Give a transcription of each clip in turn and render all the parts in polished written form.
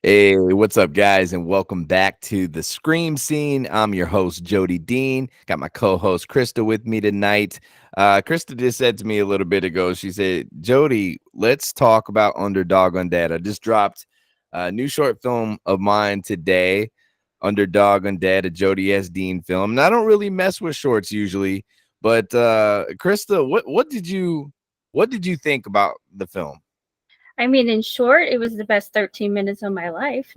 Hey, what's up, guys? And welcome back to the Scream Scene. I'm your host, Jody Dean. Got my co-host Krista with me tonight. Krista just said to me a little bit ago, she said, Jody, let's talk about Underdog Undead. I just dropped a new short film of mine today, Underdog Undead, a Jody S. Dean film. And I don't really mess with shorts usually, but Krista, what did you think about the film? I mean, in short, it was the best 13 minutes of my life.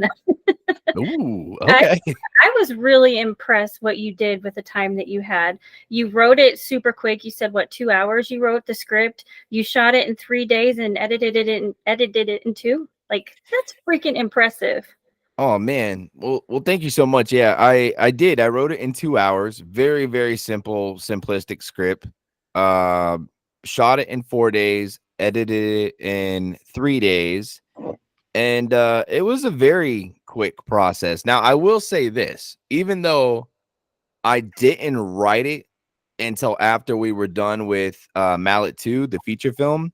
Ooh, I okay. I was really impressed what you did with the time that you had. You wrote it super quick. You said what, 2 hours you wrote the script. You shot it in 3 days and edited it in 2. Like that's freaking impressive. Oh man. Well, thank you so much. Yeah, I did. I wrote it in 2 hours. Very, very simple, simplistic script. Uh Shot it in 4 days, edited it in 3 days, and it was a very quick process. Now, I will say this, even though I didn't write it until after we were done with Mallet 2, the feature film,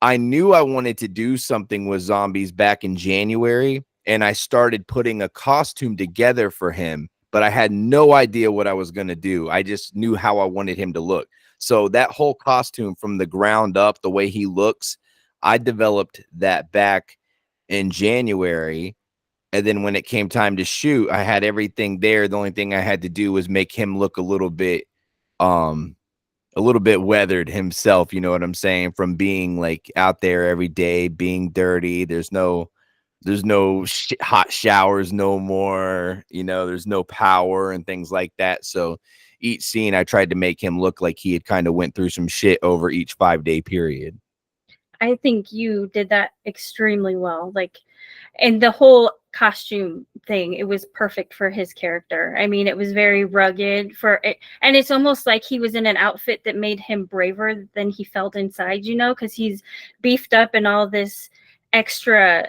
I knew I wanted to do something with zombies back in January, and I started putting a costume together for him, but I had no idea what I was going to do. I just knew how I wanted him to look. So that whole costume from the ground up, the way he looks, I developed that back in January. And then when it came time to shoot, I had everything there. The only thing I had to do was make him look um a little bit weathered himself, you know what I'm saying, from being like out there every day, being dirty. There's no hot showers no more, there's no power and things like that. So each scene I tried to make him look like he had kind of went through some shit over each 5-day period. I think you did that extremely well. Like, and the whole costume thing, it was perfect for his character. I mean, it was very rugged for it, and it's almost like he was in an outfit that made him braver than he felt inside, because he's beefed up and all this extra,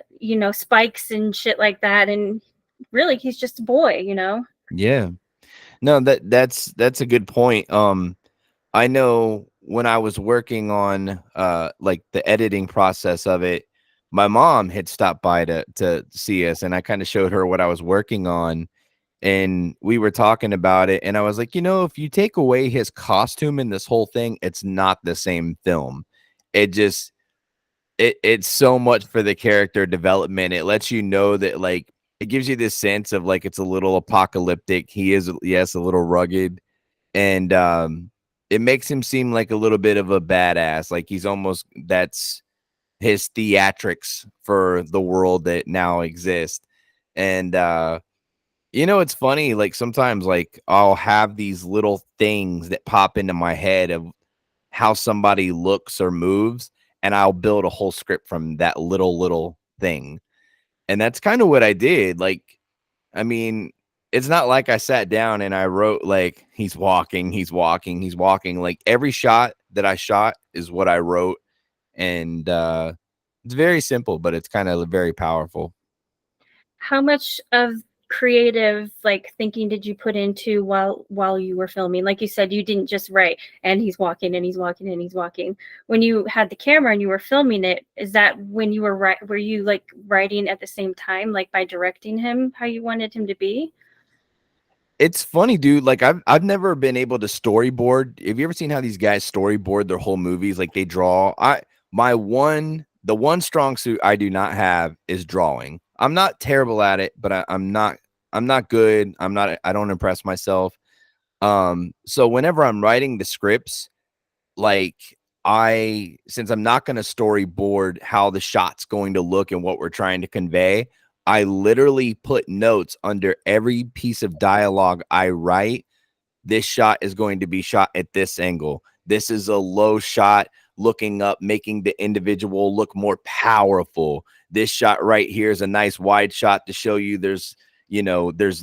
spikes and shit like that. And really, he's just a boy. Yeah. No, that's a good point. I know when I was working on like the editing process of it, my mom had stopped by to see us, and I kind of showed her what I was working on, and we were talking about it, and I was like, if you take away his costume in this whole thing, it's not the same film. It just it's so much for the character development. It lets you know that, like, it gives you this sense of like it's a little apocalyptic. He is, yes, a little rugged, and it makes him seem like a little bit of a badass, like he's almost that's his theatrics for the world that now exists. And it's funny, like sometimes like I'll have these little things that pop into my head of how somebody looks or moves, and I'll build a whole script from that little thing. And that's kind of what I did. Like, I mean, it's not like I sat down and I wrote like he's walking, he's walking, he's walking. Like every shot that I shot is what I wrote. And it's very simple, but it's kind of very powerful. How much of creative like thinking did you put into while you were filming? Like you said, you didn't just write and he's walking and he's walking and he's walking. When you had the camera and you were filming it, is that when you were you like writing at the same time, like by directing him how you wanted him to be? It's funny, dude. Like I've never been able to storyboard. Have you ever seen how these guys storyboard their whole movies? Like they draw. The one strong suit I do not have is drawing. I'm not terrible at it, but I'm not good. I don't impress myself. So whenever I'm writing the scripts, like since I'm not going to storyboard how the shot's going to look and what we're trying to convey, I literally put notes under every piece of dialogue I write. This shot is going to be shot at this angle. This is a low shot looking up, making the individual look more powerful. This shot right here is a nice wide shot to show you there's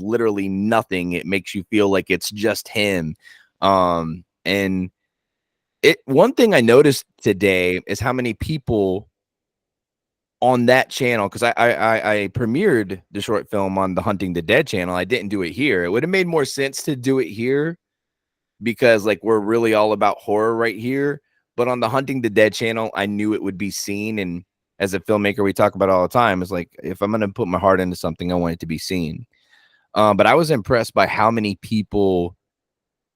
literally nothing. It makes you feel like it's just him. And one thing I noticed today is how many people on that channel, because I premiered the short film on the Hunting the Dead channel. I didn't do it here. It would have made more sense to do it here because like we're really all about horror right here. But on the Hunting the Dead channel, I knew it would be seen, and as a filmmaker we talk about all the time. Is like, if I'm going to put my heart into something, I want it to be seen. But I was impressed by how many people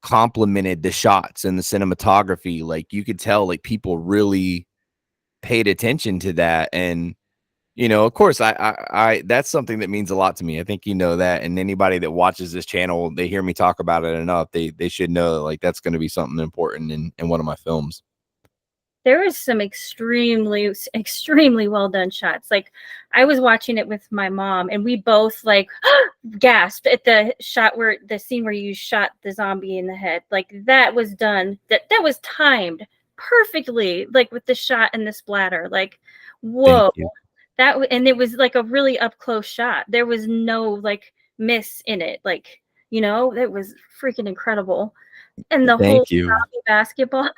complimented the shots and the cinematography. Like, you could tell, like, people really paid attention to that. And of course, I that's something that means a lot to me. I think you know that, and anybody that watches this channel, they hear me talk about it enough. They should know that, like, that's going to be something important in one of my films. There was some extremely well done shots. Like, I was watching it with my mom, and we both like gasped at the shot where the scene where you shot the zombie in the head. Like, that was done. That was timed perfectly. Like, with the shot and the splatter. Like, Thank whoa. you. And it was like a really up close shot. There was no like miss in it. Like, it was freaking incredible. And the whole Thank you. zombie basketball,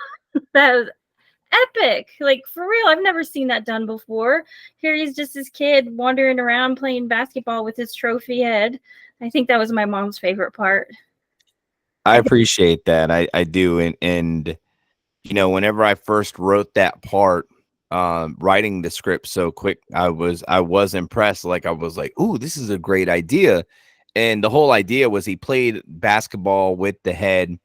that was epic. Like, for real, I've never seen that done before. Here he's just this kid wandering around playing basketball with his trophy head. I think that was my mom's favorite part. I appreciate that. I do. And whenever I first wrote that part, writing the script so quick, I was impressed. Like, I was like, "Ooh, this is a great idea." And the whole idea was he played basketball with the head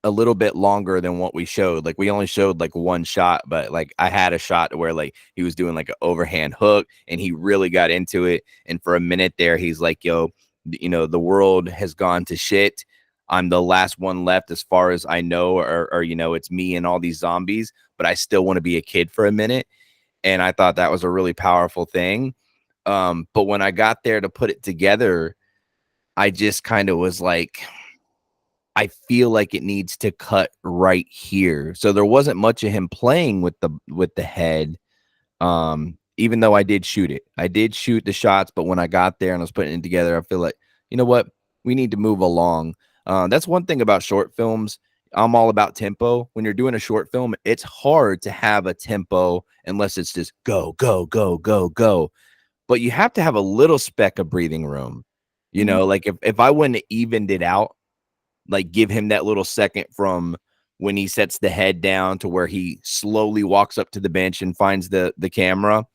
a little bit longer than what we showed. Like, we only showed like one shot, but like, I had a shot where like he was doing like an overhand hook and he really got into it. And for a minute there, he's like, "Yo, the world has gone to shit. I'm the last one left as far as I know, or it's me and all these zombies, but I still want to be a kid for a minute." And I thought that was a really powerful thing. But when I got there to put it together, I just kind of was like, I feel like it needs to cut right here. So there wasn't much of him playing with the head. Even though I did shoot it. I did shoot the shots, but when I got there and I was putting it together, I feel like, you know what? We need to move along. That's one thing about short films. I'm all about tempo. When you're doing a short film, it's hard to have a tempo unless it's just go, go, go, go, go. But you have to have a little speck of breathing room. Mhm. Like, if I wouldn't have evened it out, like, give him that little second from when he sets the head down to where he slowly walks up to the bench and finds the camera.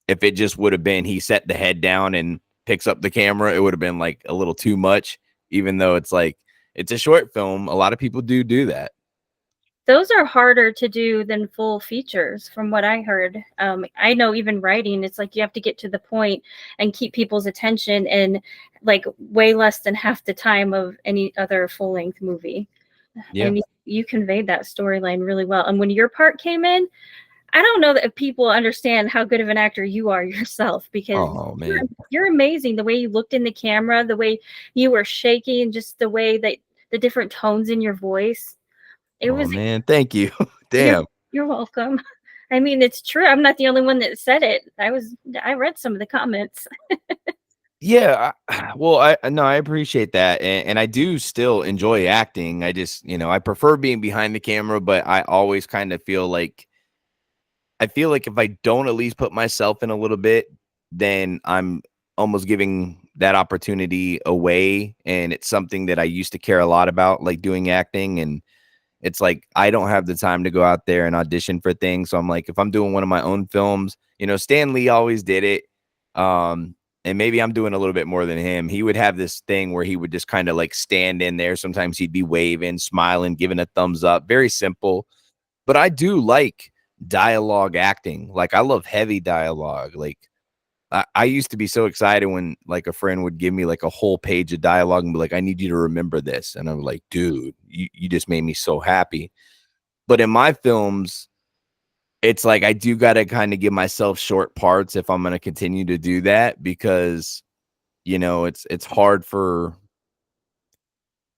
If it just would have been he set the head down and picks up the camera, it would have been like a little too much. Even though it's like, it's a short film, a lot of people do that. Those are harder to do than full features, from what I heard. I know even writing, it's like you have to get to the point and keep people's attention in like way less than half the time of any other full length movie. Yeah. And you conveyed that storyline really well. And when your part came in, I don't know that if people understand how good of an actor you are yourself, because Oh you're, man. you're amazing. The way you looked in the camera, the way you were shaking, just the way that the different tones in your voice. It Oh was man. Thank you. you're Damn. you're welcome. I mean, it's true. I'm not the only one that said it. I read some of the comments. Yeah. Well, I no, I appreciate that. And I do still enjoy acting. I just, I prefer being behind the camera, but I always kind of feel like if I don't at least put myself in a little bit, then I'm almost giving that opportunity away. And it's something that I used to care a lot about, like doing acting. And it's like, I don't have the time to go out there and audition for things. So I'm like, if I'm doing one of my own films, Stan Lee always did it. And maybe I'm doing a little bit more than him. He would have this thing where he would just kind of like stand in there. Sometimes he'd be waving, smiling, giving a thumbs up. Very simple. But I do like dialogue acting. Like, I love heavy dialogue. Like, I used to be so excited when like a friend would give me like a whole page of dialogue and be like, "I need you to remember this." And I'm like, "Dude, you just made me so happy." But in my films, it's like I do got to kind of give myself short parts if I'm going to continue to do that, because it's hard for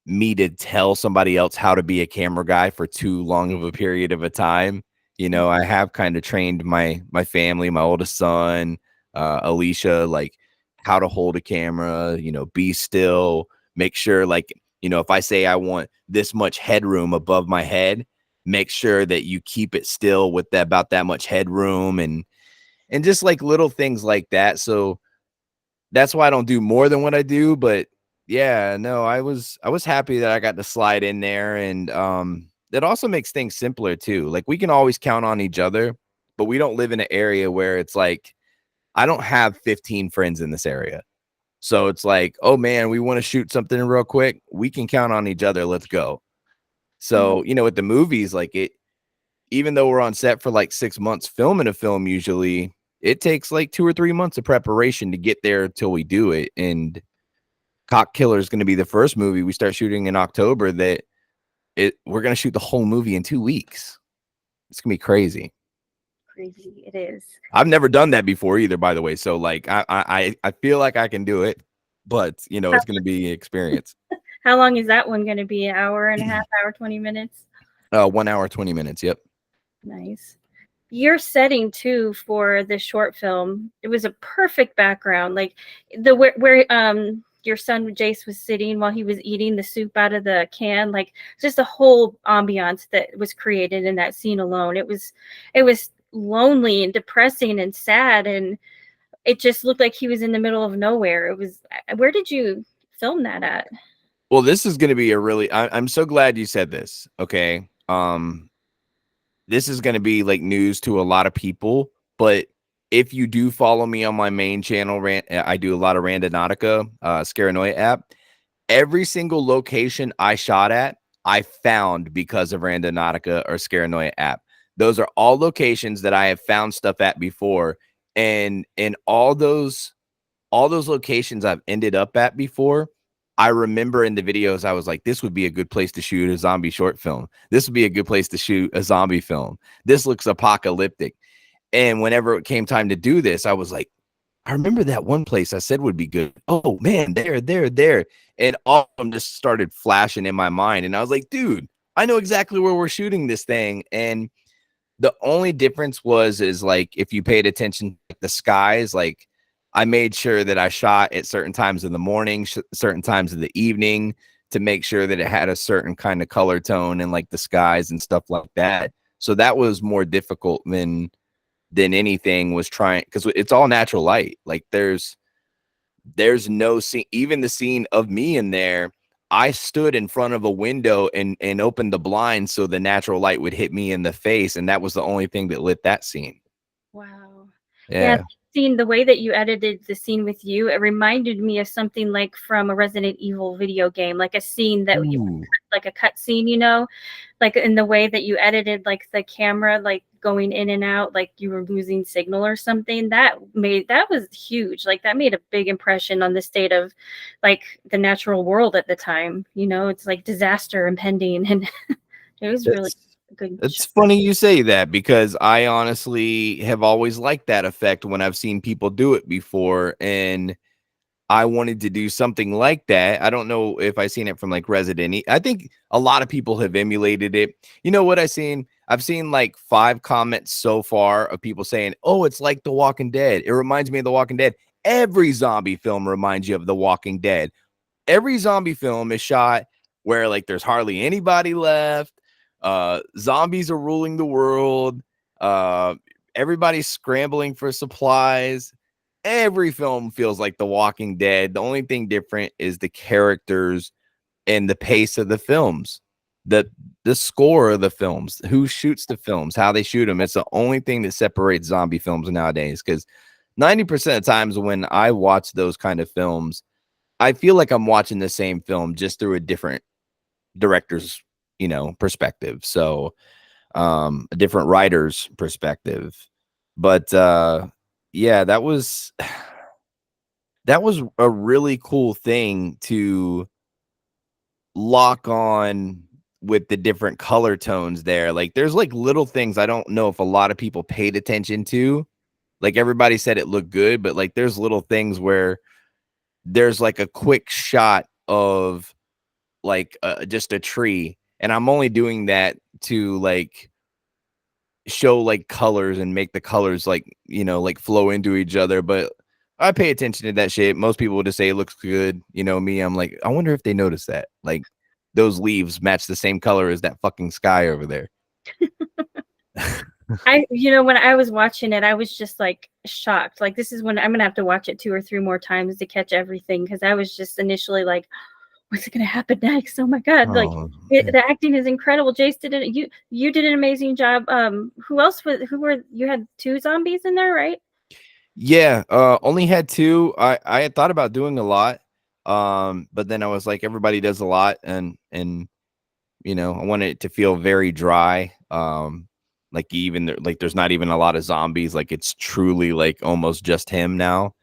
me to tell somebody else how to be a camera guy for too long of a period of a time. I have kind of trained my family, my oldest son, Alicia, like how to hold a camera, be still, make sure, like, if I say I want this much headroom above my head, make sure that you keep it still with that, about that much headroom, and just like little things like that. So that's why I don't do more than what I do. But yeah, no, I was happy that I got to slide in there. And that also makes things simpler too. Like, we can always count on each other, but we don't live in an area where it's like, I don't have 15 friends in this area. So it's like, oh man, we want to shoot something real quick. We can count on each other. Let's go. So, you know, with the movies, like it, even though we're on set for like 6 months filming a film, usually it takes like 2 or 3 months of preparation to get there till we do it. And Cock Killer is going to be the first movie we start shooting in October that we're going to shoot the whole movie in 2 weeks. It's going to be crazy. Crazy. It is. I've never done that before either, by the way. So like, I feel like I can do it, but you know, it's going to be experience. How long is that one going to be? An hour and a half, hour, 20 minutes? 1 hour, 20 minutes. Yep. Nice. Your setting too for the short film, it was a perfect background. Like the where your son Jace was sitting while he was eating the soup out of the can, like just a whole ambiance that was created in that scene alone. It was lonely and depressing and sad, and it just looked like he was in the middle of nowhere. It was, where did you film that at? Well, this is going to be a really, I'm so glad you said this. Okay. This is going to be like news to a lot of people, but if you do follow me on my main channel, I do a lot of Randonautica, Scaranoia app. Every single location I shot at, I found because of Randonautica or Scaranoia app. Those are all locations that I have found stuff at before. And in all those locations I've ended up at before, I remember in the videos, I was like, this would be a good place to shoot a zombie short film. This would be a good place to shoot a zombie film. This looks apocalyptic. And whenever it came time to do this, I was like, I remember that one place I said would be good. Oh man, there. And all of them just started flashing in my mind. And I was like, dude, I know exactly where we're shooting this thing. And the only difference is like, if you paid attention to the skies, like I made sure that I shot at certain times in the morning, certain times in the evening, to make sure that it had a certain kind of color tone and like the skies and stuff like that. So that was more difficult than anything was trying, because it's all natural light. Like there's no scene, even the scene of me in there, I stood in front of a window and opened the blind so the natural light would hit me in the face, and that was the only thing that lit that scene. Wow. Yeah. Scene, the way that you edited the scene with you, it reminded me of something like from a Resident Evil video game, like a scene that you, like a cut scene, you know, like in the way that you edited like the camera, like going in and out, like you were losing signal or something. That was huge. Like that made a big impression on the state of like the natural world at the time. You know, it's like disaster impending, and it was really good. It's funny you say that, because I honestly have always liked that effect when I've seen people do it before, and I wanted to do something like that. I don't know if I seen it from like Resident Evil. I think a lot of people have emulated it. You know what I've seen like 5 comments so far of people saying, oh, it's like The Walking Dead. It reminds me of The Walking Dead. Every zombie film reminds you of The Walking Dead. Every zombie film is shot where like there's hardly anybody left. Zombies are ruling the world. Everybody's scrambling for supplies. Every film feels like The Walking Dead. The only thing different is the characters and the pace of the films, the score of the films, who shoots the films, how they shoot them. It's the only thing that separates zombie films nowadays, because 90% of times when I watch those kind of films, I feel like I'm watching the same film just through a different director's, you know, perspective. So a different writer's perspective. But yeah, that was a really cool thing to lock on with the different color tones there. Like there's like little things I don't know if a lot of people paid attention to. Like everybody said it looked good, but like there's little things where there's like a quick shot of like just a tree, and I'm only doing that to like show like colors and make the colors like, you know, like flow into each other. But I pay attention to that shit. Most people would just say it looks good. You know, me, I'm like, I wonder if they notice that like those leaves match the same color as that fucking sky over there. When I was watching it, I was just like shocked. Like this is when I'm gonna have to watch it 2 or 3 more times to catch everything, because I was just initially like, what's going to happen next? Oh my God. Like Oh, the acting is incredible. Jace did it. You did an amazing job. Who else who were, you had two zombies in there, right? yeah. Only had two. I had thought about doing a lot. But then I was like, everybody does a lot, and I wanted it to feel very dry. Like even like there's not even a lot of zombies. Like it's truly like almost just him now.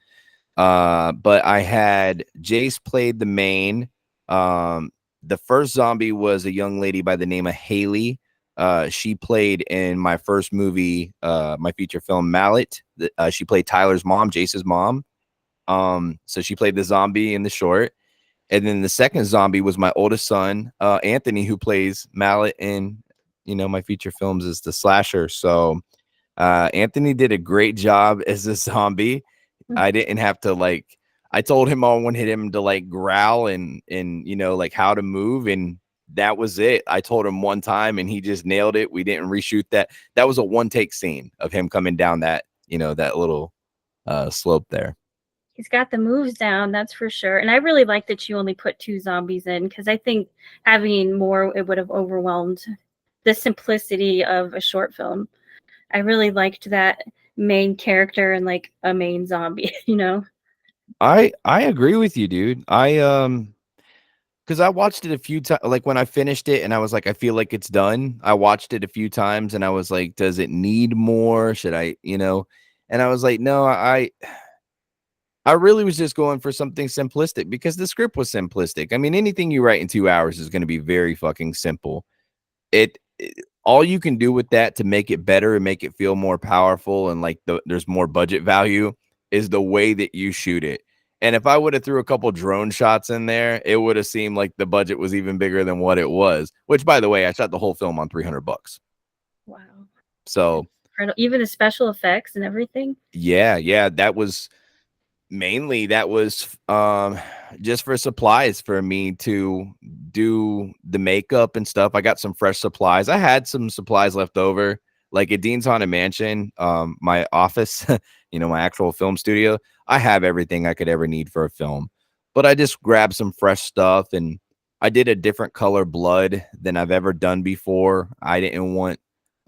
But I had Jace played the main. The first zombie was a young lady by the name of Haley. She played in my first movie, my feature film Mallet. She played Tyler's mom, Jace's mom. So she played the zombie in the short. And then the second zombie was my oldest son, Anthony, who plays Mallet in, my feature films as the slasher. So Anthony did a great job as a zombie. I didn't have to I told him I wanted him to like growl and like how to move, and that was it. I told him one time and he just nailed it. We didn't reshoot that. That was a one take scene of him coming down that, that little slope there. He's got the moves down, that's for sure. And I really like that you only put two zombies in, because I think having more, it would have overwhelmed the simplicity of a short film. I really liked that main character and like a main zombie, you know? I agree with you, dude. Because I watched it a few times, like when I finished it and I was like, I feel like it's done. I watched it a few times and I was like, does it need more? Should I, And I was like, no, I really was just going for something simplistic because the script was simplistic. I mean, anything you write in 2 hours is going to be very fucking simple. All you can do with that to make it better and make it feel more powerful and like there's more budget value is the way that you shoot it. And if I would have threw a couple drone shots in there, it would have seemed like the budget was even bigger than what it was. Which, by the way, I shot the whole film on $300. Wow. So Even the special effects and everything. yeah, that was just for supplies for me to do the makeup and stuff. I got some fresh supplies. I had some supplies left over, like at Dean's Haunted Mansion, my office, my actual film studio. I have everything I could ever need for a film, but I just grabbed some fresh stuff and I did a different color blood than I've ever done before. I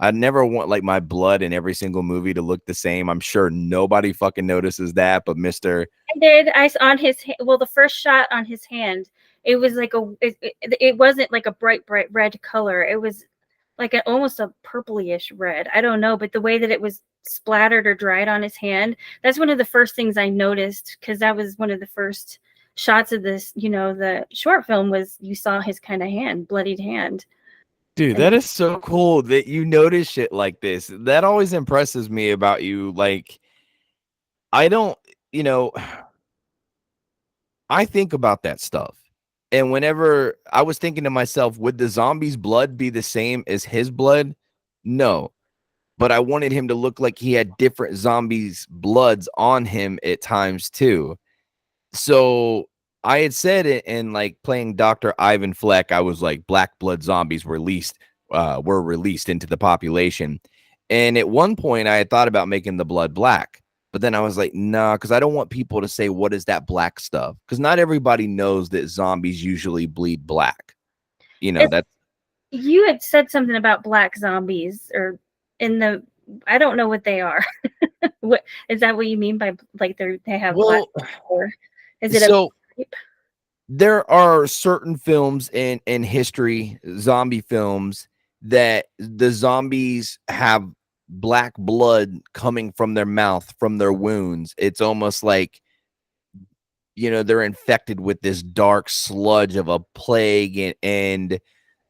never want like my blood in every single movie to look the same. I'm sure nobody fucking notices that, but Mr. I did. On his well, the first shot on his hand, it was like it wasn't like a bright red color. It was like almost a purplyish red. I don't know, but the way that it was splattered or dried on his hand, that's one of the first things I noticed, because that was one of the first shots of this, the short film, was you saw his kind of hand, bloodied hand. Dude, And that is so cool that you notice shit like this. That always impresses me about you. Like, I don't, you know, I think about that stuff. And whenever I was thinking to myself, would the zombie's blood be the same as his blood? No. But I wanted him to look like he had different zombies' bloods on him at times too. So I had said it in like playing Dr. Ivan Fleck. I was like, black blood zombies were released into the population. And at one point I had thought about making the blood black, but then I was like, nah, because I don't want people to say, what is that black stuff? Because not everybody knows that zombies usually bleed black. That's you had said something about black zombies, or in the, I don't know what they are. What is that? What you mean by like they have black? well, Or is it a so there are certain films in history, zombie films, that the zombies have black blood coming from their mouth, from their wounds. It's almost like, they're infected with this dark sludge of a plague, and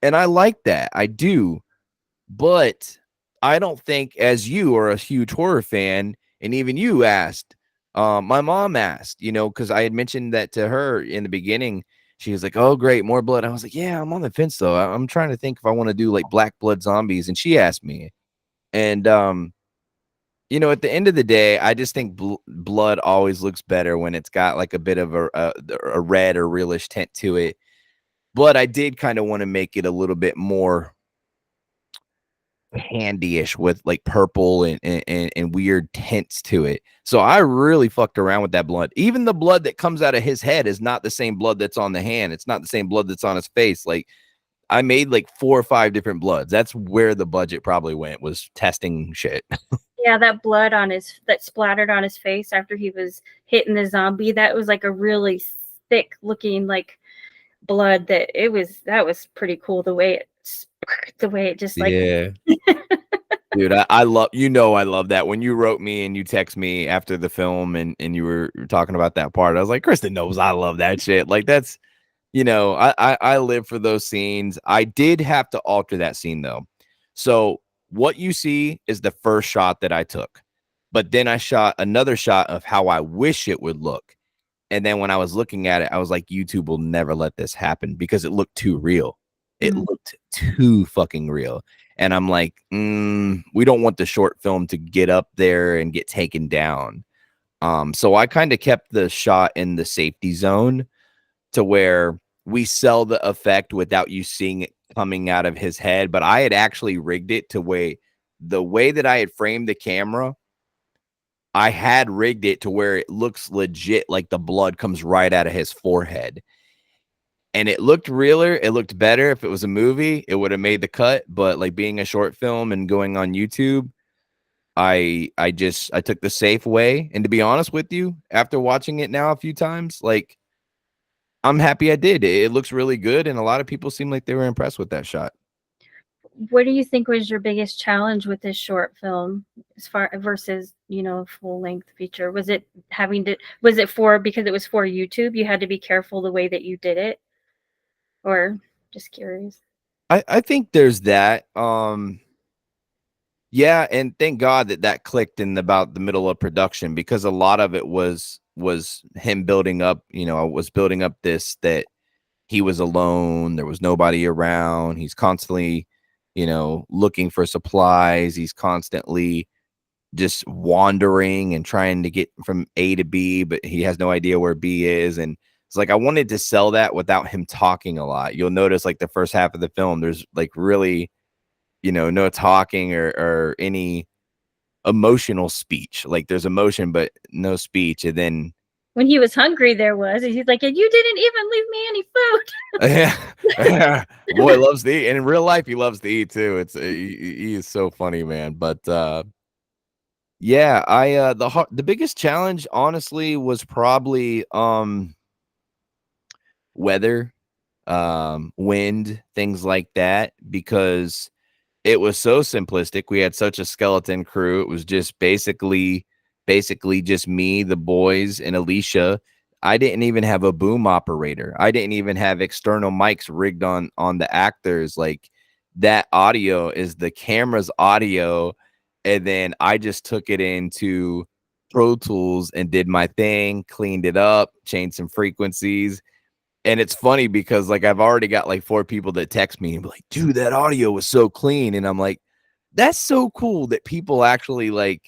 I like that. I do. But I don't think, as you are a huge horror fan, and even you asked, my mom asked, because I had mentioned that to her in the beginning. She was like, oh, great, more blood. I was like, yeah, I'm on the fence, though. I'm trying to think if I want to do like black blood zombies. And she asked me. And, at the end of the day, I just think blood always looks better when it's got like a bit of a red or realish tint to it. But I did kind of want to make it a little bit more candyish with like purple and weird tints to it. So I really fucked around with that blood. Even the blood that comes out of his head is not the same blood that's on the hand. It's not the same blood that's on his face. Like I made like 4 or 5 different bloods. That's where the budget probably went, was testing shit. Yeah, that blood on his that splattered on his face after he was hitting the zombie, that was like a really thick looking like blood that was pretty cool the way it just like Yeah. Dude, I love, I love that. When you wrote me and you text me after the film and you were talking about that part, I was like, Kristen knows I love that shit. Like that's, I live for those scenes. I did have to alter that scene though. So what you see is the first shot that I took, but then I shot another shot of how I wish it would look. And then when I was looking at it, I was like, YouTube will never let this happen because it looked too real. It looked too fucking real. And I'm like, we don't want the short film to get up there and get taken down. So I kind of kept the shot in the safety zone to where we sell the effect without you seeing it coming out of his head. But I had actually rigged it to the way that I had framed the camera, I had rigged it to where it looks legit, like the blood comes right out of his forehead. And it looked realer. It looked better. If it was a movie, it would have made the cut. But like being a short film and going on YouTube, I took the safe way. And to be honest with you, after watching it now a few times, like I'm happy I did. It looks really good. And a lot of people seem like they were impressed with that shot. what do you think was your biggest challenge with this short film as far versus, full length feature? Was it because it was for YouTube, you had to be careful the way that you did it? Or just curious. I think there's that. Yeah, and thank God that clicked in about the middle of production, because a lot of it was him building up, I was building up this, that he was alone, there was nobody around, he's constantly, looking for supplies, he's constantly just wandering and trying to get from A to B, but he has no idea where B is. And it's like I wanted to sell that without him talking a lot. You'll notice like the first half of the film, there's like really, no talking or any emotional speech. Like there's emotion, but no speech. And then When he was hungry, there was. And he's like, and you didn't even leave me any yeah, boy loves to eat, and in real life he loves to eat too. It's he is so funny, man. But yeah, the biggest challenge honestly was probably weather, wind, things like that, because it was so simplistic. We had such a skeleton crew. It was just basically just me, the boys, and Alicia. I didn't even have a boom operator. I didn't even have external mics rigged on the actors. Like that audio is the camera's audio, and then I just took it into Pro Tools and did my thing, cleaned it up, changed some frequencies. And it's funny because like I've already got like 4 people that text me and be like, dude, that audio was so clean. And I'm like, that's so cool that people actually like,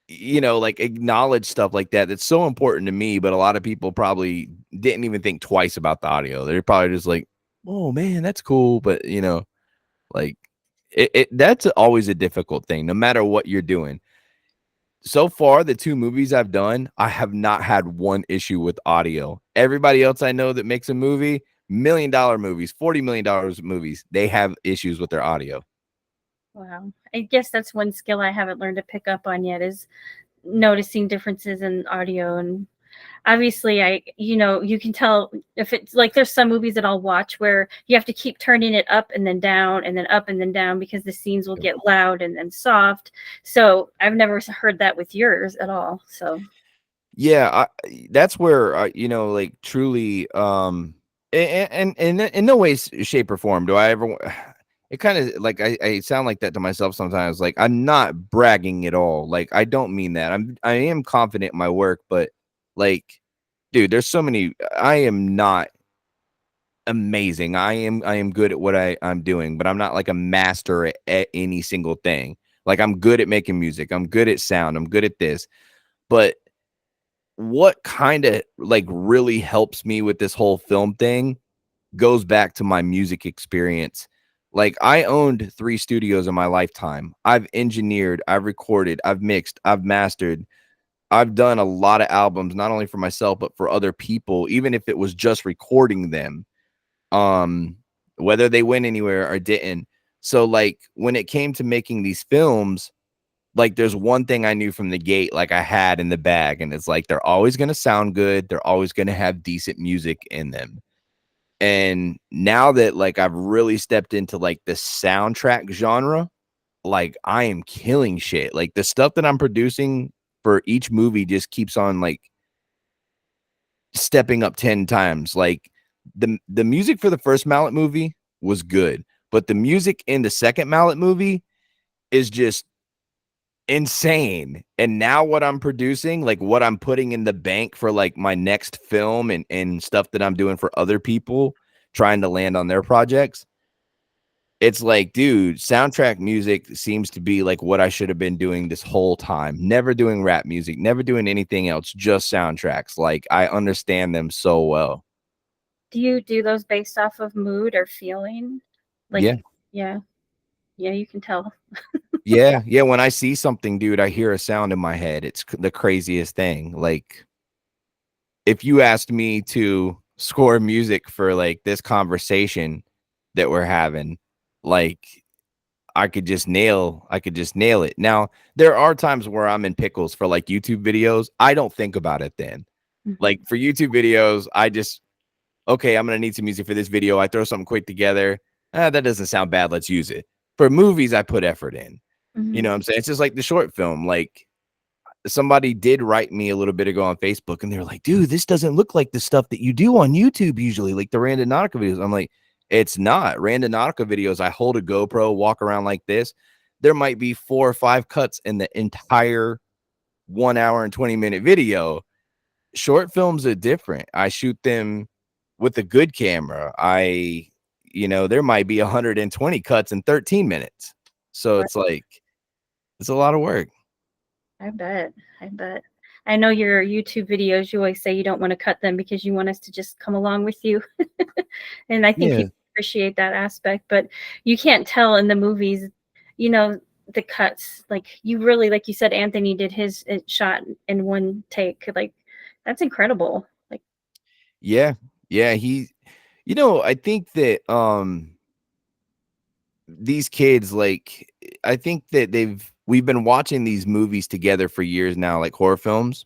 like acknowledge stuff like that. That's so important to me. But a lot of people probably didn't even think twice about the audio. They're probably just like, oh man, that's cool. But like that's always a difficult thing, no matter what you're doing. So far, the 2 movies I've done, I have not had one issue with audio. Everybody else I know that makes a movie, $1 million movies, $40 million movies, they have issues with their audio. Wow. I guess that's one skill I haven't learned to pick up on yet, is noticing differences in audio. And obviously you can tell if it's like there's some movies that I'll watch where you have to keep turning it up and then down and then up and then down because the scenes will get loud and then soft. So I've never heard that with yours at all. So yeah, that's where like truly and in no way, shape, or form do I ever it kind of like I sound like that to myself sometimes. Like I'm not bragging at all. Like I don't mean that. I am confident in my work, but like, dude, there's so many. I am not amazing. I am good at what I'm doing, but I'm not like a master at any single thing. Like I'm good at making music. I'm good at sound. I'm good at this. But what kind of like really helps me with this whole film thing goes back to my music experience. Like, I owned 3 studios in my lifetime. I've engineered, I've recorded, I've mixed, I've mastered. I've done a lot of albums, not only for myself, but for other people, even if it was just recording them, um, whether they went anywhere or didn't. So, like, when it came to making these films, like, there's one thing I knew from the gate, like, I had in the bag, and it's like, they're always gonna sound good. They're always gonna have decent music in them. And now that, like, I've really stepped into, like, the soundtrack genre, like, I am killing shit. Like, the stuff that I'm producing for each movie just keeps on, like, stepping up 10 times. Like, the music for the first Mallet movie was good, but the music in the second Mallet movie is just insane. And now what I'm producing, like, what I'm putting in the bank for, like, my next film and stuff that I'm doing for other people trying to land on their projects, it's like, dude, soundtrack music seems to be like what I should have been doing this whole time. Never doing rap music, never doing anything else, just soundtracks. Like, I understand them so well. Do you do those based off of mood or feeling? Like, Yeah. yeah, yeah, you can tell. Yeah. Yeah. When I see something, dude, I hear a sound in my head. It's the craziest thing. Like, if you asked me to score music for, like, this conversation that we're having, like, I could just nail it. Now, there are times where I'm in pickles for, like, YouTube videos. I don't think about it then. Like, Mhm, for YouTube videos, I just, okay, I'm gonna need some music for this video. I throw something quick together. That doesn't sound bad. Let's use it. For movies, I put effort in. You know mhm. what I'm saying? It's just like the short film. Like, somebody did write me a little bit ago on Facebook, and they were like, dude, this doesn't look like the stuff that you do on YouTube usually, like the Randonautica videos. I'm like, it's not. Randonautica videos, I hold a GoPro, walk around like this. There might be 4 or 5 cuts in the entire 1 hour and 20-minute video. Short films are different. I shoot them with a good camera. There might be 120 cuts in 13 minutes. So Right. it's like, it's a lot of work. I bet. I bet. I know your YouTube videos, you always say you don't want to cut them because you want us to just come along with you. And I think Yeah. people appreciate that aspect, but you can't tell in the movies, you know, the cuts. Like you really, like you said, Anthony did his shot in one take. Like that's incredible. Like, Yeah. Yeah. I think that these kids, like, I think that we've been watching these movies together for years now, like horror films.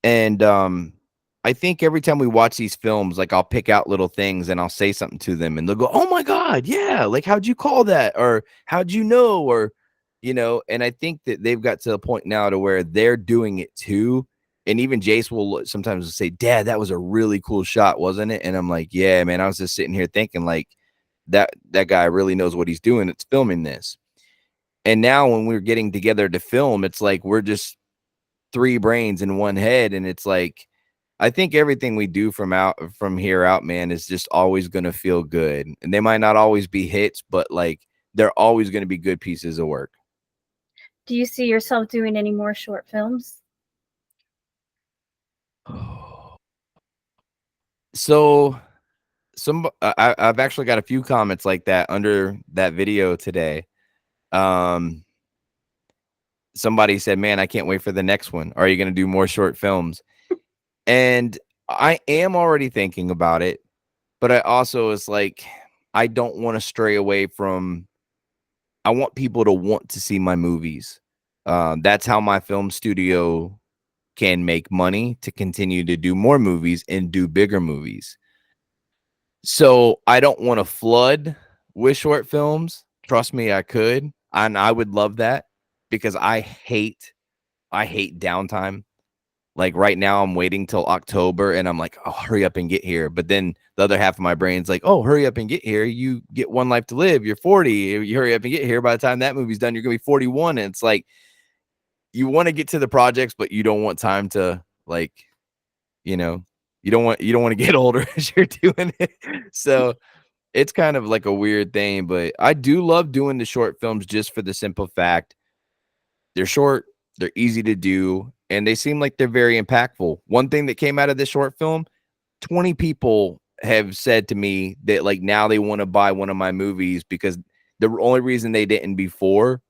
And I think every time we watch these films, like, I'll pick out little things and I'll say something to them and they'll go, "Oh my God, yeah, like, how'd you call that?" Or "How'd you know?" Or, and I think that they've got to the point now to where they're doing it too. And even Jace will sometimes say, "Dad, that was a really cool shot, wasn't it?" And I'm like, "Yeah, man, I was just sitting here thinking, like, that guy really knows what he's doing. It's filming this." And now when we're getting together to film, it's like we're just 3 brains in one head, and it's like, I think everything we do from here out, man, is just always gonna feel good. And they might not always be hits, but, like, they're always gonna be good pieces of work. do you see yourself doing any more short films? So, I've actually got a few comments like that under that video today. Um, Somebody said, "Man, I can't wait for the next one. Are you gonna do more short films?" And I am already thinking about it, but I also is like, I don't wanna stray away from, I want people to want to see my movies. That's how my film studio can make money to continue to do more movies and do bigger movies. So I don't want to flood with short films. Trust me, I could. And I would love that because I hate downtime. Like, right now, I'm waiting till October and I'm like, oh, hurry up and get here. But then the other half of my brain's like, oh, hurry up and get here. You get one life to live. You're 40. You hurry up and get here. By the time that movie's done, you're going to be 41. And it's like, you want to get to the projects, but you don't want time to, like, you know, you don't want to get older as you're doing it. So it's kind of like a weird thing, but I do love doing the short films just for the simple fact they're short, they're easy to do, and they seem like they're very impactful. One thing that came out of this short film, 20 people have said to me that like now they want to buy one of my movies because the only reason they didn't before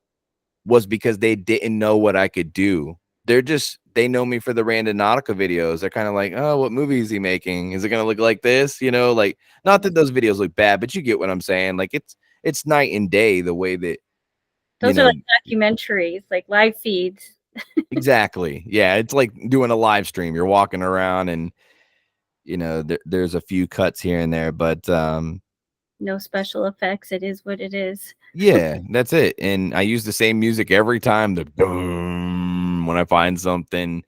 was because they didn't know what I could do. They know me for the Randonautica videos. They're kind of like, oh, what movie is he making? Is it gonna look like this? You know, like not that those videos look bad, but you get what I'm saying. Like it's night and day the way that you Those are know like documentaries, like live feeds. exactly. Yeah, it's like doing a live stream. You're walking around and there's a few cuts here and there, but No special effects. It is what it is. yeah, that's it. And I use the same music every time, the boom when I find something.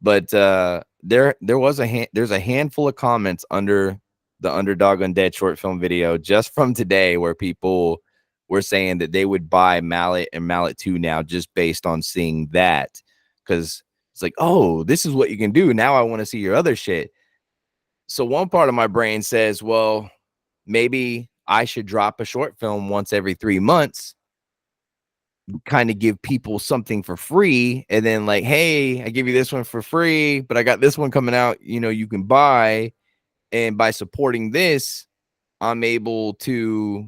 But there's a handful of comments under the Underdog Undead short film video just from today where people were saying that they would buy Mallet and Mallet 2 now just based on seeing that. Because it's like, oh, this is what you can do. Now I want to see your other shit. So one part of my brain says, well, maybe I should drop a short film once every 3 months, kind of give people something for free. And then like, hey, I give you this one for free, but I got this one coming out, you can buy. And by supporting this, I'm able to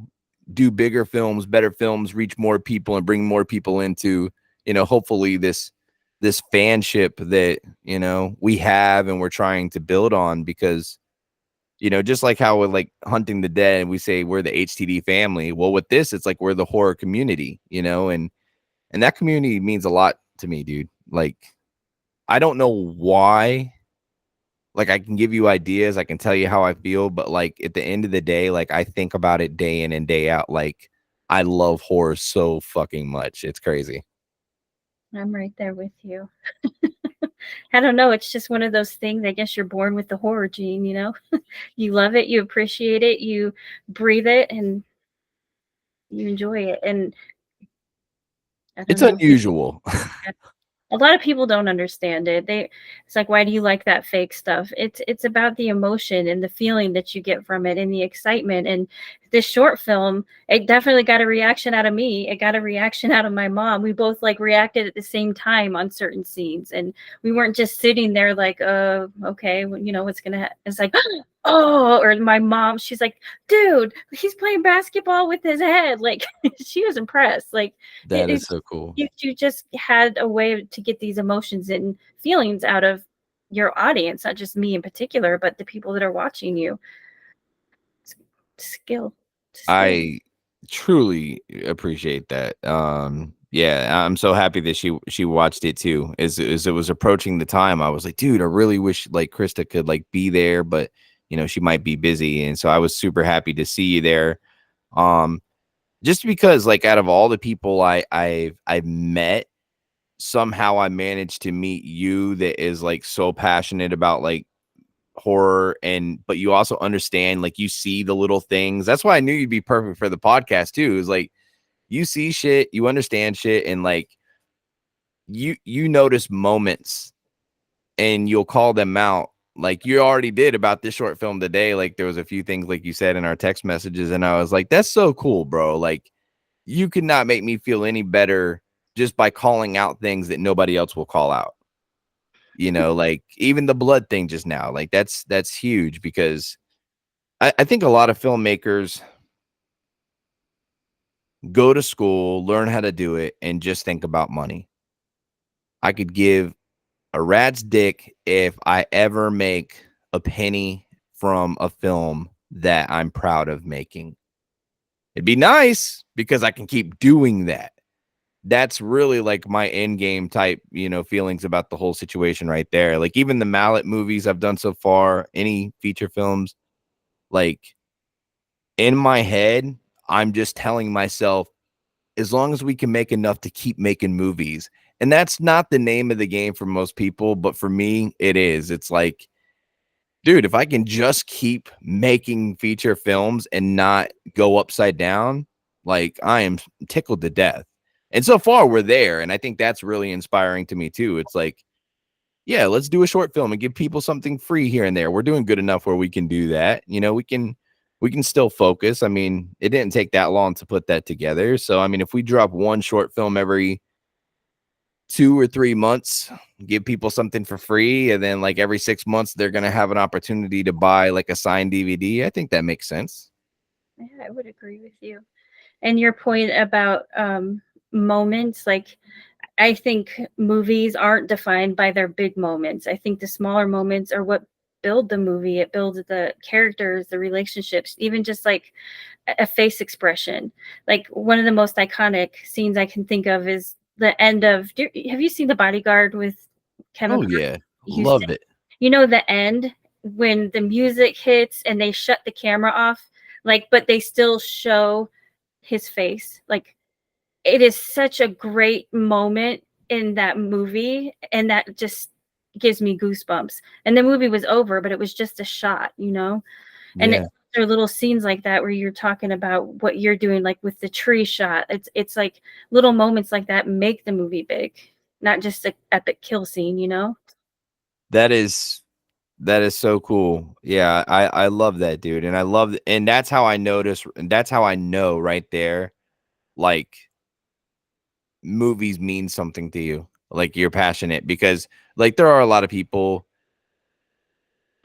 do bigger films, better films, reach more people and bring more people into, hopefully this fanship that, we have and we're trying to build on because just like how with like Hunting the Dead, we say we're the HTD family. Well, with this, it's like we're the horror community, and that community means a lot to me, dude. Like, I don't know why. Like, I can give you ideas, I can tell you how I feel, but like at the end of the day, like I think about it day in and day out. Like, I love horror so fucking much. It's crazy. I'm right there with you. I don't know. It's just one of those things. I guess you're born with the horror gene, you know? You love it, you appreciate it, you breathe it, and you enjoy it. And I don't It's know. unusual. A lot of people don't understand it. It's like, why do you like that fake stuff? It's about the emotion and the feeling that you get from it and the excitement. And this short film, it definitely got a reaction out of me. It got a reaction out of my mom. We both like reacted at the same time on certain scenes, and we weren't just sitting there like, okay, well, what's gonna. It's like, oh, or my mom, she's like, dude, he's playing basketball with his head. Like, she was impressed. Like, That is it's so cool. you just had a way to get these emotions and feelings out of your audience, not just me in particular, but the people that are watching you. It's skill. Skill. I truly appreciate that. Yeah, I'm so happy that she watched it too. As it was approaching the time, I was like, dude, I really wish like Krista could like be there, but she might be busy. And so I was super happy to see you there. Um, just because like out of all the people I've met, somehow I managed to meet you that is like so passionate about like horror but you also understand, like you see the little things. That's why I knew you'd be perfect for the podcast too, is like you see shit, you understand shit, and like you notice moments and you'll call them out like you already did about this short film today. Like there was a few things like you said in our text messages and I was like, that's so cool, bro. Like you could not make me feel any better just by calling out things that nobody else will call out. Like even the blood thing just now, like that's huge because I think a lot of filmmakers go to school, learn how to do it, and just think about money. I could give a rat's dick if I ever make a penny from a film that I'm proud of making. It'd be nice because I can keep doing that. That's really like my end game type, feelings about the whole situation right there. Like even the Mallet movies I've done so far, any feature films, like in my head, I'm just telling myself, as long as we can make enough to keep making movies. And that's not the name of the game for most people, but for me, it is. It's like, dude, if I can just keep making feature films and not go upside down, like I am tickled to death. And so far we're there. And I think that's really inspiring to me too. It's like, yeah, let's do a short film and give people something free here and there. We're doing good enough where we can do that. We can still focus. I mean, it didn't take that long to put that together. So, I mean, if we drop one short film every 2 or 3 months, give people something for free, and then like every 6 months they're gonna have an opportunity to buy like a signed DVD. I think that makes sense. Yeah, I would agree with you. And your point about moments, like I think movies aren't defined by their big moments. I think the smaller moments are what build the movie. It builds the characters, the relationships, even just like a face expression. Like one of the most iconic scenes I can think of is the end of. Have you seen The Bodyguard with Kevin Oh Costner, yeah, Houston? love it. You know the end when the music hits and they shut the camera off, like, but they still show his face. Like it is such a great moment in that movie, and that just gives me goosebumps. And the movie was over, but it was just a shot, you know. And Yeah, there are little scenes like that where you're talking about what you're doing, like with the tree shot. It's like little moments like that make the movie big, not just an epic kill scene, you know. that is that is so cool. Yeah, I love that, dude, and I love, and that's how I notice, and that's how I know right there, like movies mean something to you. Like you're passionate because like there are a lot of people.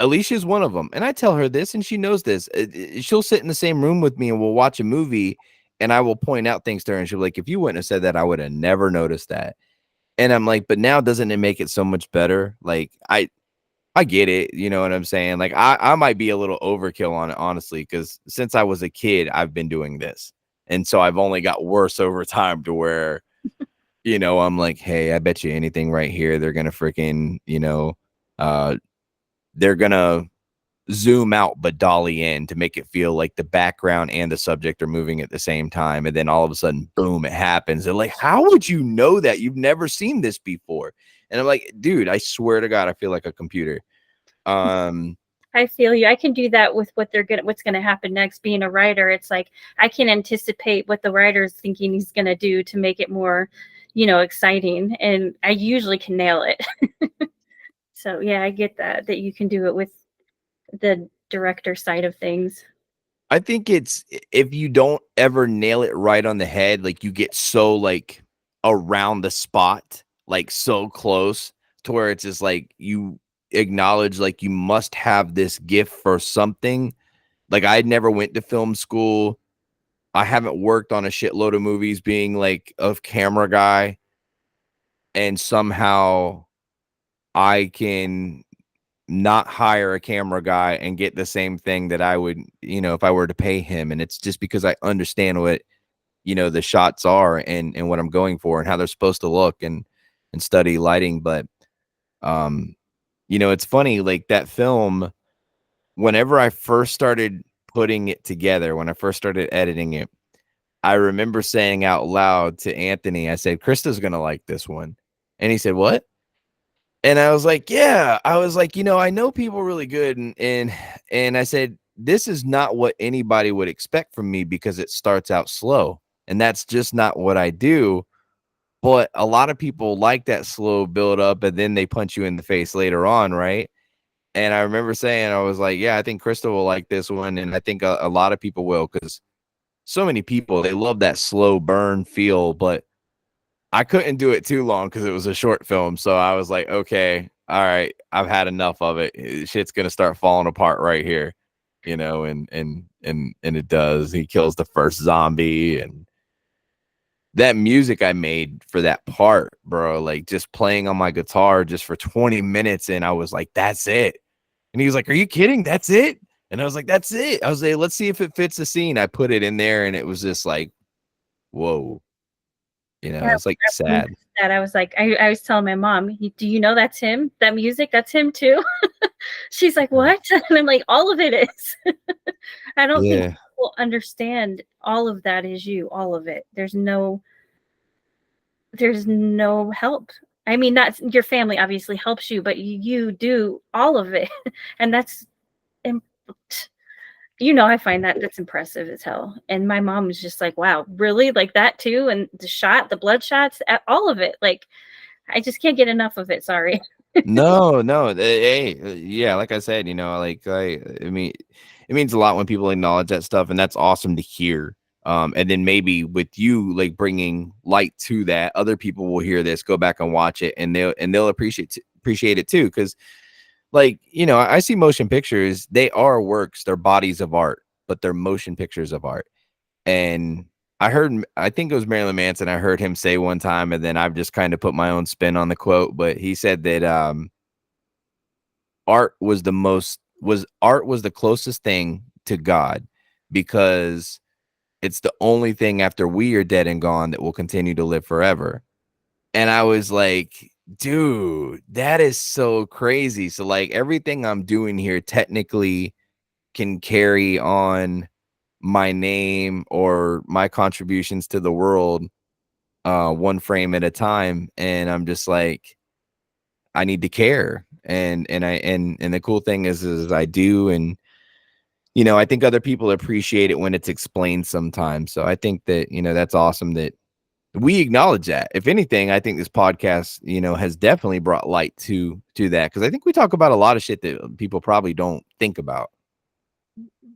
Alicia's one of them, and I tell her this, and she knows this. She'll sit in the same room with me, and we'll watch a movie, and I will point out things to her, and she'll be like, "If you wouldn't have said that, I would have never noticed that." And I'm like, "But now, doesn't it make it so much better?" Like I get it, you know what I'm saying? Like I might be a little overkill on it, honestly, because since I was a kid, I've been doing this, and so I've only got worse over time to where I'm like, "Hey, I bet you anything right here, they're gonna freaking, uh, they're gonna." Zoom out but dolly in to make it feel like the background and the subject are moving at the same time, and then all of a sudden boom, it happens. And like, how would you know that? You've never seen this before. And I'm like, dude, I swear to God, I feel like a computer. um I feel you. I can do that with what's gonna happen next. Being a writer, it's like I can anticipate what the writer's thinking he's gonna do to make it more, exciting, and I usually can nail it. So yeah, I get that you can do it with the director side of things. I think it's, if you don't ever nail it right on the head, like you get so like around the spot, like so close to where it's just like you acknowledge like you must have this gift for something. Like I never went to film school. I haven't worked on a shitload of movies being like a camera guy, and somehow I can not hire a camera guy and get the same thing that I would, if I were to pay him. And it's just because I understand what, the shots are, and what I'm going for and how they're supposed to look, and study lighting. But um, it's funny, like that film, whenever I first started putting it together, when I first started editing it, I remember saying out loud to Anthony, I said, Krista's gonna like this one. And he said, what? And I was like, yeah. I was like, I know people really good, and I said, this is not what anybody would expect from me because it starts out slow. And that's just not what I do. But a lot of people like that slow build up, and then they punch you in the face later on, right? And I remember saying, I was like, yeah, I think Krista will like this one, and I think a lot of people will, because so many people, they love that slow burn feel. But I couldn't do it too long because it was a short film. So I was like, okay, all right, I've had enough of it. Shit's gonna start falling apart right here, and it does. He kills the first zombie, and that music I made for that part, bro, like just playing on my guitar just for 20 minutes, and I was like, that's it. And he was like, are you kidding? That's it? And I was like, that's it. I was like, let's see if it fits the scene. I put it in there, and it was just like, whoa, Yeah, it's like when you sad. said that, I was like, I was telling my mom, do you know that's him? That music, that's him too. She's like, what? And I'm like, all of it is. I don't think Yeah. people understand all of that is you, all of it. There's no help. I mean, that's your family obviously helps you, but you do all of it. And im- I find that's impressive as hell. And my mom was just like, wow, really? Like that too? And the blood shots, all of it. Like, I just can't get enough of it. Sorry. No, no. Hey, yeah, like I said, like I mean, it means a lot when people acknowledge that stuff, and that's awesome to hear. And then maybe with you like bringing light to that, other people will hear this, go back and watch it, and they'll appreciate it too. Because like, you know, I see motion pictures, they are works, they're bodies of art, but they're motion pictures of art. And I think it was Marilyn Manson, I heard him say one time, and then I've just kind of put my own spin on the quote, but he said that art was the closest thing to God, because it's the only thing after we are dead and gone that will continue to live forever. And I was like, dude, that is so crazy. So like everything I'm doing here technically can carry on my name or my contributions to the world one frame at a time. And I'm just like, I need to care. And the cool thing is I do. And you know, I think other people appreciate it when it's explained sometimes. So I think that, you know, that's awesome that we acknowledge that. If anything, I think this podcast, you know, has definitely brought light to that, because I think we talk about a lot of shit that people probably don't think about.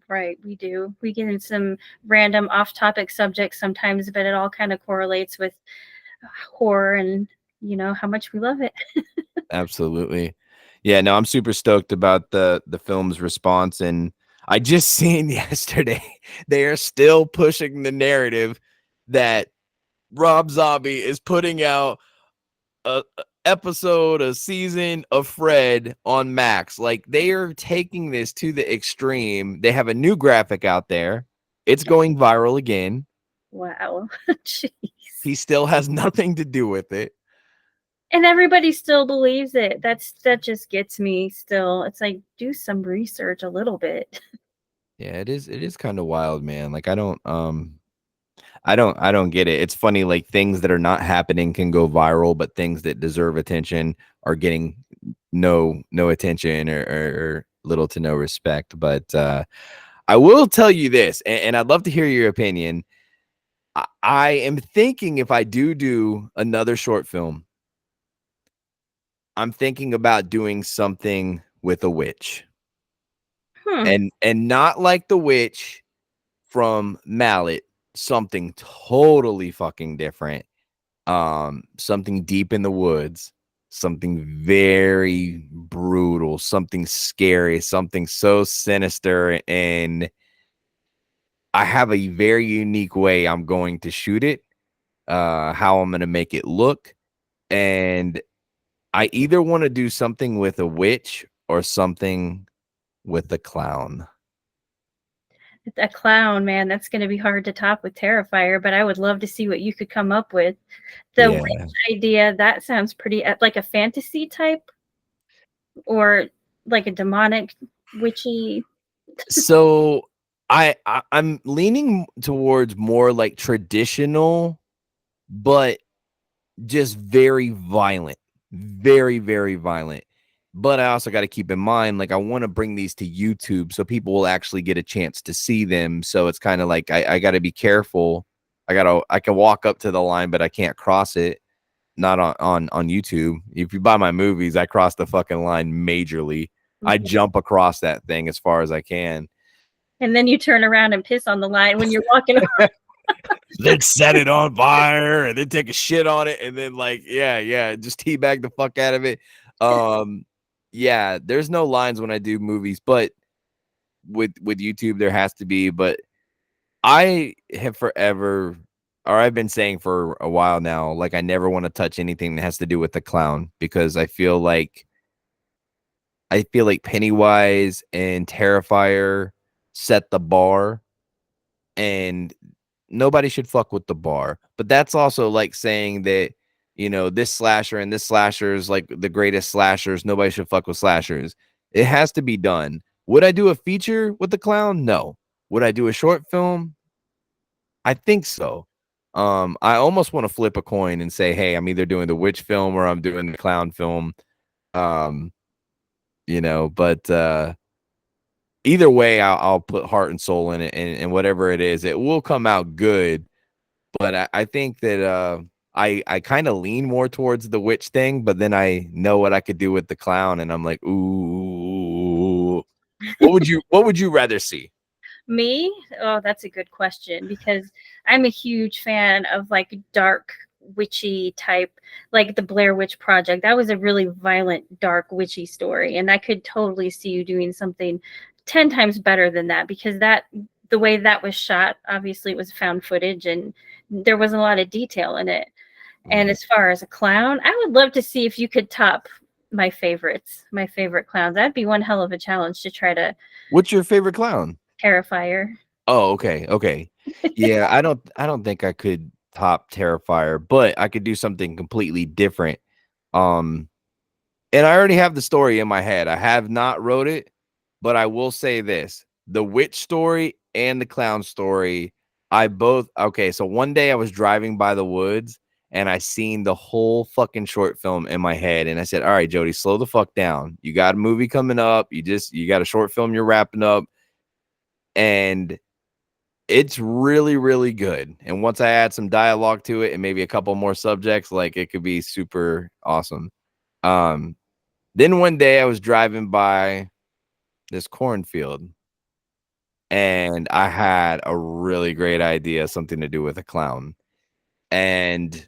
Right, we do. We get in some random off-topic subjects sometimes, but it all kind of correlates with horror and how much we love it. Absolutely. Yeah, no, I'm super stoked about the film's response. And I just seen yesterday they are still pushing the narrative that Rob Zombie is putting out a episode, a season of Fred on Max. Like, they are taking this to the extreme. They have a new graphic out there. It's going viral again. Wow. Jeez. He still has nothing to do with it. And everybody still believes it. That just gets me still. It's like, do some research a little bit. Yeah, it is kind of wild, man. Like, I don't get it. It's funny, like things that are not happening can go viral, but things that deserve attention are getting no attention, or little to no respect. But I will tell you this, and I'd love to hear your opinion. I am thinking, if I do another short film, I'm thinking about doing something with a witch. And not like the witch from Mallet, something totally fucking different. Something deep in the woods, something very brutal, something scary, something so sinister. And I have a very unique way I'm going to shoot it, how I'm going to make it look. And I either want to do something with a witch or something with a clown. A clown, man, that's going to be hard to top with Terrifier, but I would love to see what you could come up with. The Yeah. witch idea, that sounds pretty like a fantasy type, or like a demonic witchy. So I'm leaning towards more like traditional, but just very violent, very, very violent. But I also got to keep in mind, like, I want to bring these to YouTube so people will actually get a chance to see them. So it's kind of like I got to be careful. I can walk up to the line, but I can't cross it. Not on YouTube. If you buy my movies, I cross the fucking line majorly. I jump across that thing as far as I can. And then you turn around and piss on the line when you're walking. Then set it on fire and then take a shit on it, and then like just teabag the fuck out of it. Yeah, there's no lines when I do movies, but with YouTube there has to be. But I have forever, or I've been saying for a while now, like, I never want to touch anything that has to do with the clown, because I feel like Pennywise and Terrifier set the bar, and nobody should fuck with the bar. But that's also like saying that, this slasher and this slasher is like the greatest slashers. Nobody should fuck with slashers. It has to be done. Would I do a feature with the clown? No. Would I do a short film? I think so. I almost want to flip a coin and say, hey, I'm either doing the witch film or I'm doing the clown film. Um, but either way, I'll put heart and soul in it, and whatever it is, it will come out good. But I think that I kind of lean more towards the witch thing, but then I know what I could do with the clown, and I'm like, ooh, what would you rather see? Me? Oh, that's a good question because I'm a huge fan of like dark witchy type, like the Blair Witch Project. That was a really violent, dark witchy story, and I could totally see you doing something 10 times better than that because that the way that was shot, obviously it was found footage and there wasn't a lot of detail in it. And Mhm. as far as a clown, I would love to see if you could top my favorites, my favorite clowns. That'd be one hell of a challenge to try to What's your favorite clown? Terrifier. Oh, okay, okay. Yeah, I don't think I could top Terrifier, but I could do something completely different. Um, and I already have the story in my head. I have not wrote it, but I will say this: the witch story and the clown story, I both okay, so one day I was driving by the woods and I seen the whole fucking short film in my head and I said, "All right, Jody, slow the fuck down. You got a movie coming up. You got a short film you're wrapping up and it's really, really good. And once I add some dialogue to it and maybe a couple more subjects, like it could be super awesome." Um, then one day I was driving by this cornfield and I had a really great idea, something to do with a clown. And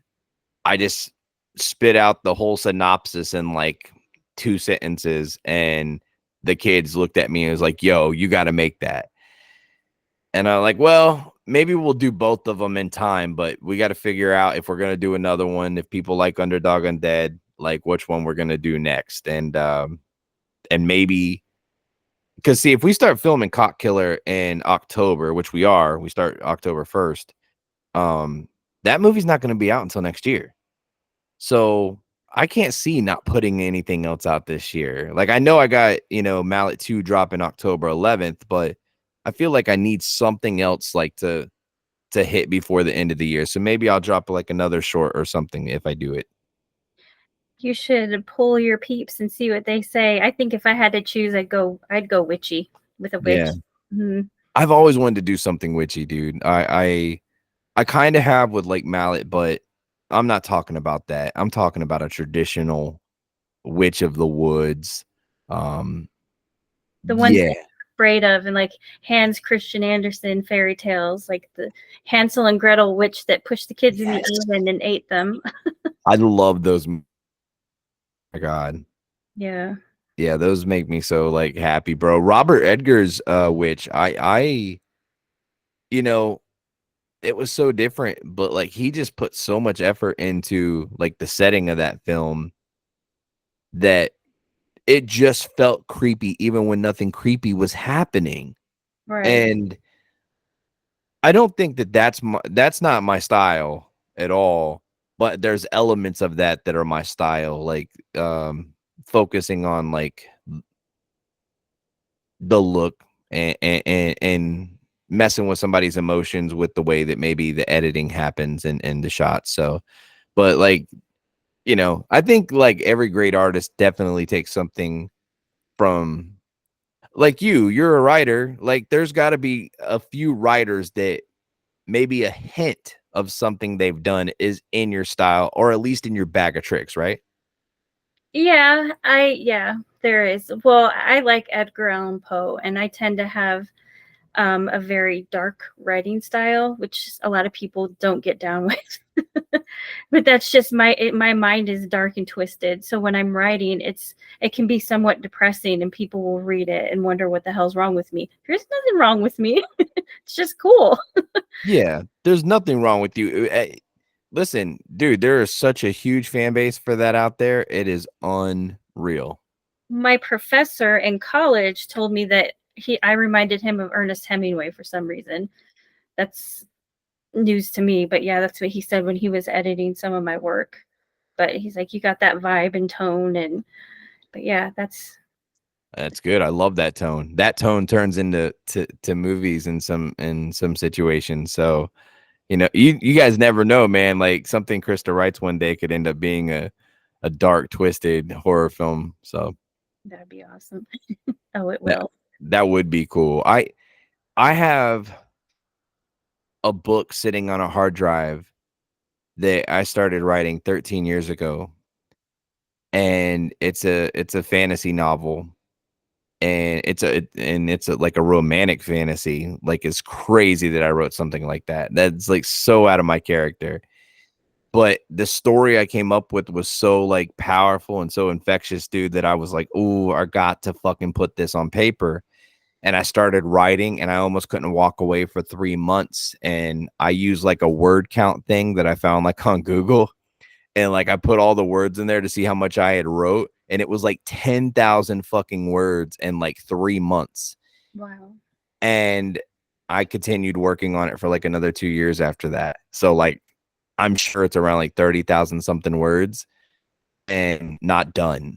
I just spit out the whole synopsis in like 2 sentences. And the kids looked at me and was like, "Yo, you got to make that." And I'm like, "Well, maybe we'll do both of them in time, but we got to figure out if we're going to do another one, if people like Underdog Undead, like which one we're going to do next." And maybe because see, if we start filming Cock Killer in October, which we start October 1st, um, that movie's not going to be out until next year. So I can't see not putting anything else out this year. Like I know I got, Mallet 2 dropping October 11th, but I feel like I need something else like to hit before the end of the year. So maybe I'll drop like another short or something if I do it. You should pull your peeps and see what they say. I think if I had to choose, I'd go witchy with a Yeah. witch. Mhm. I've always wanted to do something witchy, dude. I kind of have with like Mallet, but I'm not talking about that. I'm talking about a traditional witch of the woods. Um, The ones yeah, that I'm afraid of and like Hans Christian Andersen fairy tales, like the Hansel and Gretel witch that pushed the kids in the yes, oven and ate them. I love those. My God, Yeah. yeah, those make me so like happy, bro. Robert Edgar's witch, you know, it was so different, but like he just put so much effort into like the setting of that film that it just felt creepy, even when nothing creepy was happening. Right. And I don't think that that's not my style at all, but there's elements of that that are my style, like, focusing on, like, the look and messing with somebody's emotions with the way that maybe the editing happens and the shots, so but, like, I think, like, every great artist definitely takes something from like you're a writer, like, there's gotta be a few writers that maybe a hint of something they've done is in your style or at least in your bag of tricks, right? Yeah, there is. Well, I like Edgar Allan Poe, and I tend to have a very dark writing style, which a lot of people don't get down with. But that's just my mind is dark and twisted. So when I'm writing, it can be somewhat depressing, and people will read it and wonder what the hell's wrong with me. There's nothing wrong with me. It's just cool. Yeah, there's nothing wrong with you. Listen, dude, there is such a huge fan base for that out there. It is unreal. My professor in college told me that I reminded him of Ernest Hemingway for some reason. That's news to me, but yeah, that's what he said when he was editing some of my work. But he's like, you got that vibe and tone, and but yeah, That's good. I love that tone. That tone turns into to movies in some situations. So, you guys never know, man. Like something Krista writes one day could end up being a dark, twisted horror film. So that'd be awesome. Oh, it that will. that would be cool. I have a book sitting on a hard drive that I started writing 13 years ago, and it's a fantasy novel, and it's a like a romantic fantasy. Like, it's crazy that I wrote something like that. That's like so out of my character. But the story I came up with was so like powerful and so infectious, dude, that I was like, "Ooh, I got to fucking put this on paper." And I started writing, and I almost couldn't walk away for 3 months. And I used like a word count thing that I found like on Google, and like I put all the words in there to see how much I had wrote, and it was like 10,000 fucking words in like 3 months. Wow. And I continued working on it for like another 2 years after that. So like I'm sure it's around like 30,000 something words and not done.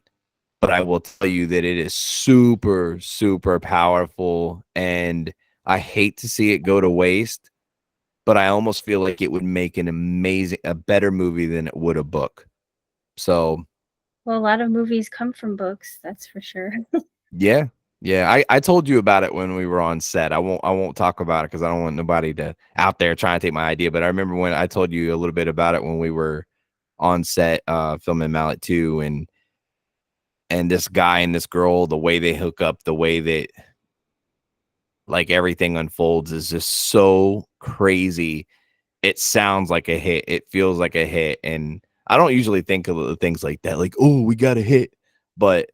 But I will tell you that it is super, super powerful. And I hate to see it go to waste, but I almost feel like it would make a better movie than it would a book. So Well, a lot of movies come from books, that's for sure. yeah. Yeah, I told you about it when we were on set. I won't talk about it because I don't want nobody to out there trying to take my idea. But I remember when I told you a little bit about it when we were on set filming Mallet 2, and this guy and this girl, the way they hook up, the way that like everything unfolds is just so crazy. It sounds like a hit. It feels like a hit. And I don't usually think of things like that, like, oh, we got a hit. But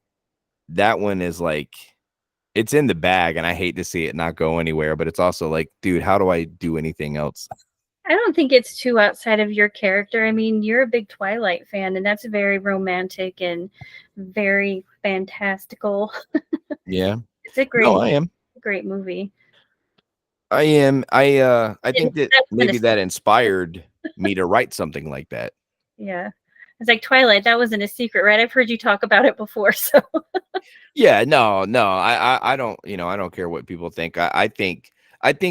that one is like, it's in the bag, and I hate to see it not go anywhere. But it's also like, dude, how do I do anything else? I don't think it's too outside of your character. I mean, you're a big Twilight fan, and that's very romantic and very fantastical. Yeah. It's a No, I am. great movie. I am. I And think that that wasn't a maybe that inspired me to write something like that. yeah. It's like Twilight, that wasn't a secret, right? I've heard you talk about it before, so Yeah, no, I don't, I don't care what people think. I think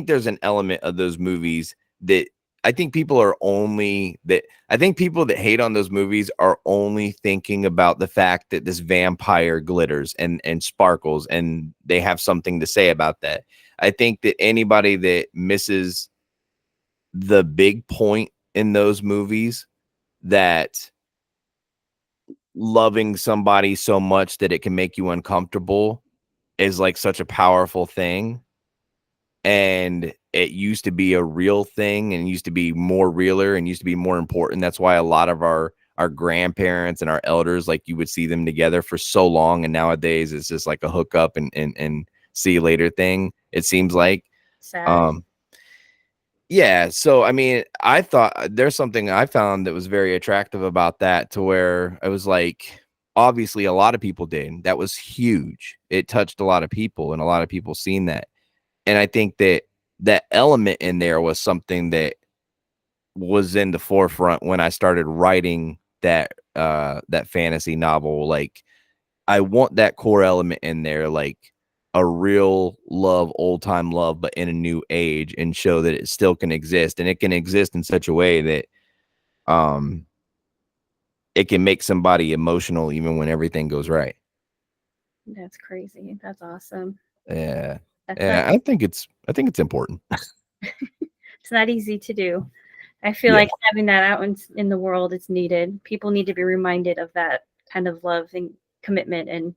there's an element of those movies that I think people are only that I think people that hate on those movies are only thinking about the fact that this vampire glitters and sparkles, and they have something to say about that. I think that anybody that misses the big point in those movies, that loving somebody so much that it can make you uncomfortable is like such a powerful thing, and it used to be a real thing, and used to be more realer, and used to be more important. That's why a lot of our grandparents and our elders, like, you would see them together for so long, and nowadays it's just like a hookup and see you later thing, it seems like. sad. um yeah, so I mean, I thought there's something I found that was very attractive about that, to where I was like, obviously a lot of people did. That was huge. It touched a lot of people, and a lot of people seen that. And I think that that element in there was something that was in the forefront when I started writing that fantasy novel. Like, I want that core element in there, like a real love, old time love, but in a new age, and show that it still can exist, and it can exist in such a way that um it can make somebody emotional even when everything goes right. That's crazy. That's awesome. Yeah. That's not Yeah, I think it's important. it's not easy to do. I feel Yeah. like having that out in the world is needed. People need to be reminded of that kind of love and commitment, and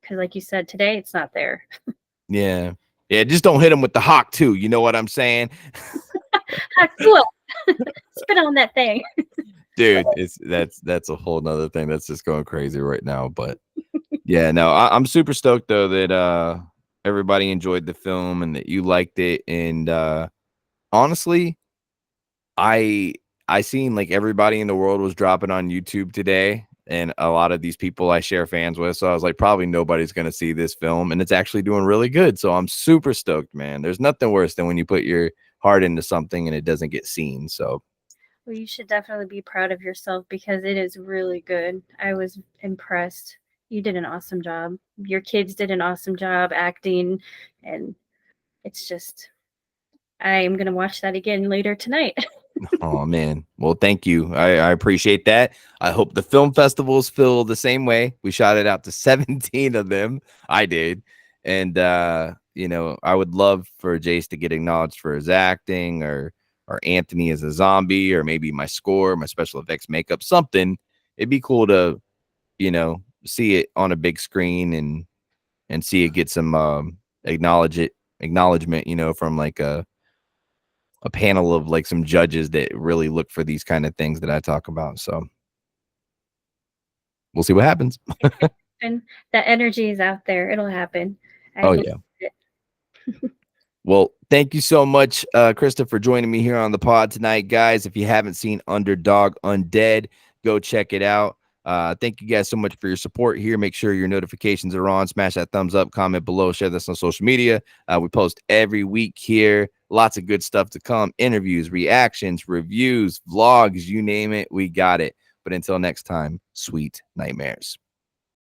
because like you said, today it's not there. Yeah. Yeah, just don't hit them with the hawk too. You know what I'm saying? Cool. Spit on that thing. Dude, that's a whole nother thing that's just going crazy right now. But yeah, no, I'm super stoked though that everybody enjoyed the film and that you liked it. And honestly, I I seen like everybody in the world was dropping on YouTube today, and a lot of these people I share fans with. So I was like, probably nobody's gonna see this film, and it's actually doing really good. So I'm super stoked, man. There's nothing worse than when you put your heart into something and it doesn't get seen. So Well, you should definitely be proud of yourself because it is really good. I was impressed. You did an awesome job. Your kids did an awesome job acting, and it's just I am gonna watch that again later tonight. oh man. Well, thank you. I appreciate that. I hope the film festivals feel the same way. We shot it out to 17 of them. I did. And I would love for Jace to get acknowledged for his acting, or Anthony as a zombie, or maybe my score, my special effects makeup, something. It'd be cool to, see it on a big screen, and and see it get some acknowledgement, you know, from like a panel of like some judges that really look for these kind of things that I talk about. So we'll see what happens. And that energy is out there. It'll happen. I Oh believe yeah. it. Well, thank you so much, Krista, for joining me here on the pod tonight, guys. If you haven't seen Underdog Undead, go check it out. Thank you guys so much for your support here. Make sure your notifications are on. Smash that thumbs up, comment below, share this on social media. We post every week here. Lots of good stuff to come. Interviews, reactions, reviews, vlogs, you name it. We got it. But until next time, sweet nightmares.